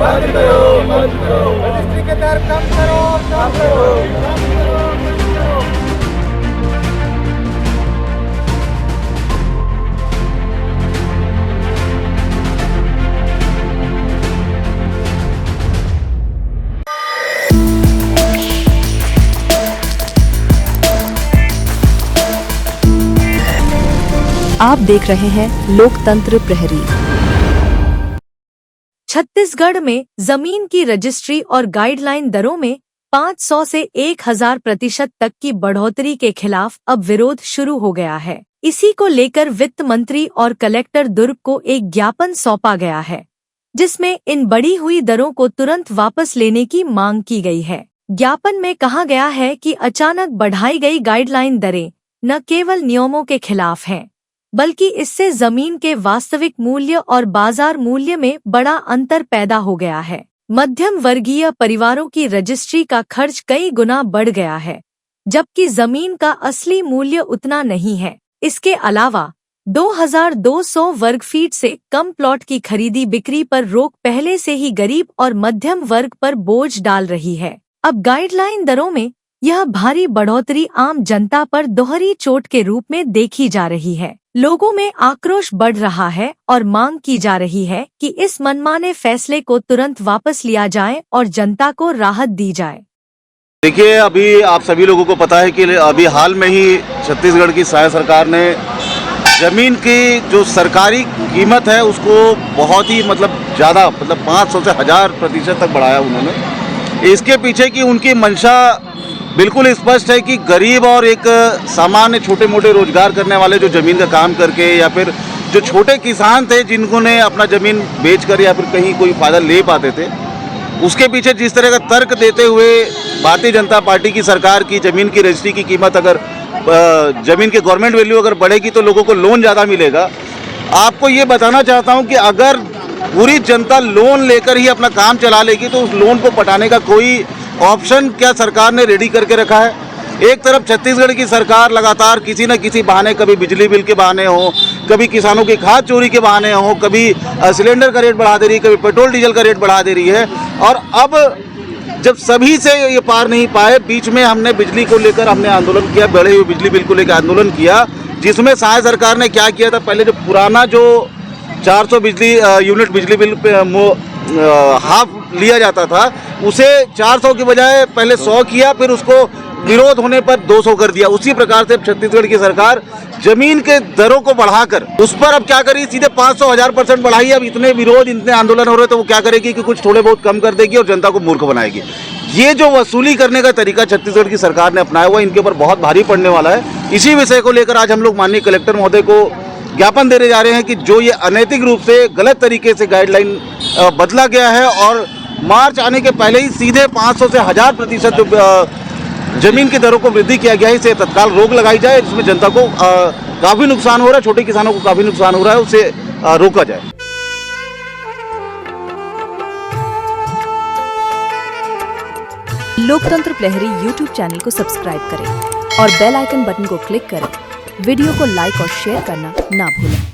बंद करो, बंद करो। रजिस्ट्री के दर कम करो, कम करो, कम करो, कम करो। आप देख रहे हैं लोकतंत्र प्रहरी। छत्तीसगढ़ में जमीन की रजिस्ट्री और गाइडलाइन दरों में 500 से 1000% तक की बढ़ोतरी के खिलाफ अब विरोध शुरू हो गया है। इसी को लेकर वित्त मंत्री और कलेक्टर दुर्ग को एक ज्ञापन सौंपा गया है, जिसमें इन बढ़ी हुई दरों को तुरंत वापस लेने की मांग की गई है। ज्ञापन में कहा गया है कि अचानक बढ़ाई गई गाइडलाइन दरें न केवल नियमों के खिलाफ हैं, बल्कि इससे जमीन के वास्तविक मूल्य और बाजार मूल्य में बड़ा अंतर पैदा हो गया है। मध्यम वर्गीय परिवारों की रजिस्ट्री का खर्च कई गुना बढ़ गया है, जबकि जमीन का असली मूल्य उतना नहीं है। इसके अलावा 2200 वर्ग फीट से कम प्लॉट की खरीदी बिक्री पर रोक पहले से ही गरीब और मध्यम वर्ग पर बोझ डाल रही है। अब गाइडलाइन दरों में यह भारी बढ़ोतरी आम जनता पर दोहरी चोट के रूप में देखी जा रही है। लोगों में आक्रोश बढ़ रहा है और मांग की जा रही है कि इस मनमाने फैसले को तुरंत वापस लिया जाए और जनता को राहत दी जाए। देखिए, अभी आप सभी लोगों को पता है कि अभी हाल में ही छत्तीसगढ़ की सहायक सरकार ने जमीन की जो सरकारी कीमत है उसको बहुत ही ज़्यादा 500 से 1000% तक बढ़ाया उन्होंने। इसके पीछे की उनकी मंशा बिल्कुल स्पष्ट है कि गरीब और एक सामान्य छोटे मोटे रोजगार करने वाले जो ज़मीन का काम करके या फिर जो छोटे किसान थे जिनको ने अपना ज़मीन बेचकर या फिर कहीं कोई फ़ायदा ले पाते थे, उसके पीछे जिस तरह का तर्क देते हुए भारतीय जनता पार्टी की सरकार की ज़मीन की रजिस्ट्री की कीमत अगर ज़मीन के गवर्नमेंट वैल्यू अगर बढ़ेगी तो लोगों को लोन ज़्यादा मिलेगा। आपको ये बताना चाहता हूँ कि अगर पूरी जनता लोन लेकर ही अपना काम चला लेगी तो उस लोन को पटाने का कोई ऑप्शन क्या सरकार ने रेडी करके रखा है? एक तरफ छत्तीसगढ़ की सरकार लगातार किसी न किसी बहाने, कभी बिजली बिल के बहाने हो, कभी किसानों की खाद चोरी के बहाने हो, कभी सिलेंडर का रेट बढ़ा दे रही है, कभी पेट्रोल डीजल का रेट बढ़ा दे रही है। और अब जब सभी से ये पार नहीं पाए, बीच में हमने बिजली को लेकर हमने आंदोलन किया, बढ़े हुए बिजली बिल को लेकर आंदोलन किया, जिसमें सहायक सरकार ने क्या किया था, पहले जो पुराना जो 400 यूनिट बिजली बिल पे हाफ लिया जाता था उसे 400 की बजाय पहले 100 किया, फिर उसको विरोध होने पर 200 कर दिया। उसी प्रकार से छत्तीसगढ़ की सरकार जमीन के दरों को बढ़ाकर उस पर अब क्या करी, सीधे 500 1000% बढ़ाई। अब इतने विरोध, इतने आंदोलन हो रहे तो वो क्या करेगी कि कुछ थोड़े बहुत कम कर देगी और जनता को मूर्ख बनाएगी। ये जो वसूली करने का तरीका छत्तीसगढ़ की सरकार ने अपनाया हुआ इनके ऊपर बहुत भारी पड़ने वाला है। इसी विषय को लेकर आज हम लोग माननीय कलेक्टर महोदय को ज्ञापन देने जा रहे हैं कि जो ये अनैतिक रूप से गलत तरीके से गाइडलाइन बदला गया है और मार्च आने के पहले ही सीधे 500 से 1000% जो जमीन की दरों को वृद्धि किया गया है, इसे तत्काल रोक लगाई जाए। इसमें जनता को काफ़ी नुकसान हो रहा है, छोटे किसानों को काफ़ी नुकसान हो रहा है, उसे रोका जाए। लोकतंत्र प्रहरी YouTube चैनल को सब्सक्राइब करें और बेल आइकन बटन को क्लिक करें। वीडियो को लाइक और शेयर करना ना भूलें।